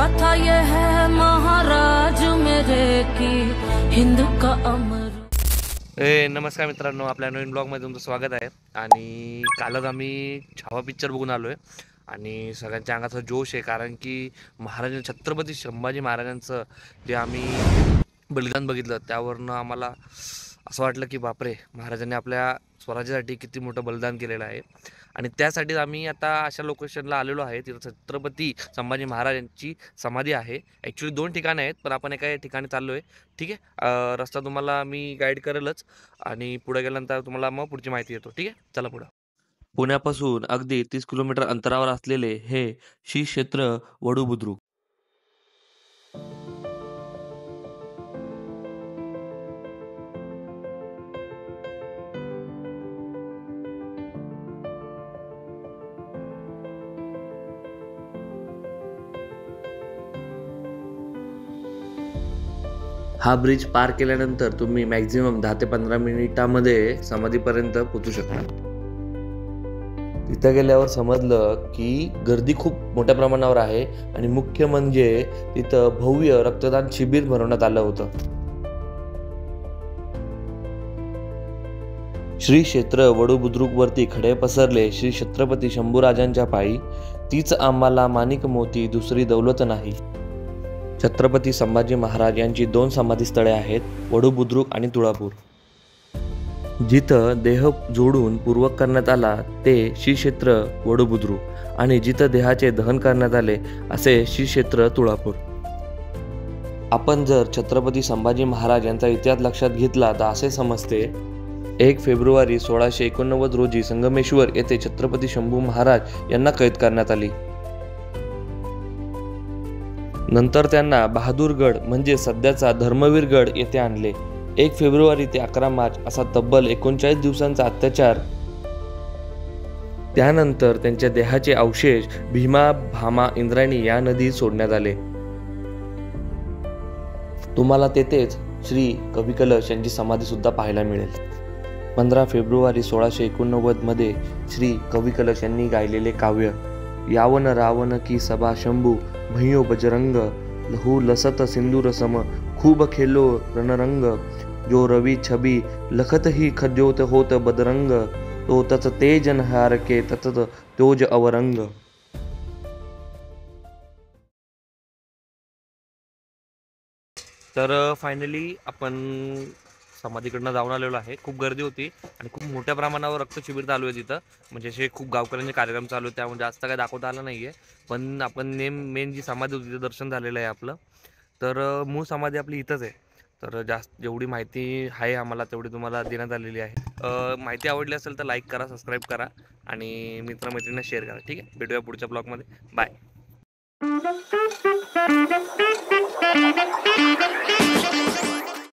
गाथा ये है महाराज मेरे की हिंद का अमर। नमस्कार मित्रांनो, आपल्या नवीन ब्लॉगमध्ये तुमचं स्वागत आहे। आणि कालच आम्ही छावा पिक्चर बघून आलो आहे आणि सगळ्यांच्या अंगाचा जोश आहे, कारण की छत्रपती संभाजी महाराजांचं जे आम्ही बलिदान बघितलं त्यावरनं आम्हाला असं वाटलं की बापरे, महाराजांनी आपल्या स्वराज्यासाठी किती मोठं बलिदान केलेलं आहे। आणि त्यासाठीच आम्ही आता अशा लोकेशनला आलेलो आहे, तिथं छत्रपती संभाजी महाराजांची समाधी आहे। ॲक्च्युली 2 ठिकाणं आहेत, पण आपण एका ठिकाणी चाललो आहे। ठीक आहे, रस्ता तुम्हाला मी गाईड करेलच आणि पुढे गेल्यानंतर तुम्हाला मग पुढची माहिती देतो। ठीक आहे, चला पुढं। पुण्यापासून अगदी 30 किलोमीटर अंतरावर असलेले हे श्री क्षेत्र वडूबुद्रुक। हा ब्रिज पार केल्यानंतर तुम्ही मॅक्झिमम 10 ते 15 मिनिटांमध्ये समाधीपर्यंत पोहोचू शकता। तिथं गेल्यावर समजलं की गर्दी खूप मोठ्या प्रमाणावर आहे आणि मुख्य म्हणजे तिथं भव्य रक्तदान शिबिर भरवण्यात आलं होतं। श्री क्षेत्र वडूबुद्रुक वरती खडे पसरले श्री छत्रपती शंभूराजांच्या पायी, तीच आम्हाला माणिक मोती दुसरी दौलत नाही। छत्रपती संभाजी महाराज यांची 2 समाधीस्थळे आहेत, वडूबुद्रुक आणि तुळापूर। जिथं देह जोडून पूर्वक करण्यात आला ते श्री क्षेत्र वडूबुद्रुक आणि जिथं देहाचे दहन करण्यात आले असे श्री क्षेत्र तुळापूर। आपण जर छत्रपती संभाजी महाराज यांचा इतिहास लक्षात घेतला तर असे समजते, 1 फेब्रुवारी 1689 रोजी संगमेश्वर येथे छत्रपती शंभू महाराज यांना कैद करण्यात आली। नंतर त्यांना बहादूरगड म्हणजे सध्याचा धर्मवीरगड येथे आणले। 1 फेब्रुवारी ते 11 मार्च असा तब्बल 39 दिवसांचा अत्याचार। त्यानंतर त्यांच्या देहाचे अवशेष भीमा, भामा, इंद्रायणी या नदीत सोडण्यात आले। तुम्हाला तेथेच श्री कवी कलश यांची समाधी सुद्धा पाहायला मिळेल। 15 फेब्रुवारी 1689 मध्ये श्री कवी कलश यांनी गायलेले काव्य यावन रावण की सभा शंभू भैयो बजरंग, लहू लसत सिंदूर सम खूब खेलो रणरंग, जो रवि छबी लखत ही खद्योत होत बदरंग, तो तच तेज नहार के तत त्योज अवरंग। तर फायनली आपण समाधीकडनं जाऊन आलेलो आहे। खूप गर्दी होती आणि खूप मोठ्या प्रमाणावर रक्तशिबिर चालू आहे तिथं, म्हणजे असे खूप गावकऱ्यांचे कार्यक्रम चालू आहेत, त्यामुळे जास्त काय दाखवता आलं नाहीये। पण आपण मेन जी समाधी होती तिथं दर्शन झालेलं आहे आपलं। तर मूळ समाधी आपली इथंच आहे। तर जास्त जेवढी माहिती आहे आम्हाला तेवढी तुम्हाला देण्यात आलेली आहे। माहिती आवडली असेल तर लाईक करा, सबस्क्राईब करा आणि मित्रमैत्रिणींना शेअर करा। ठीक आहे, भेटूया पुढच्या ब्लॉगमध्ये। बाय।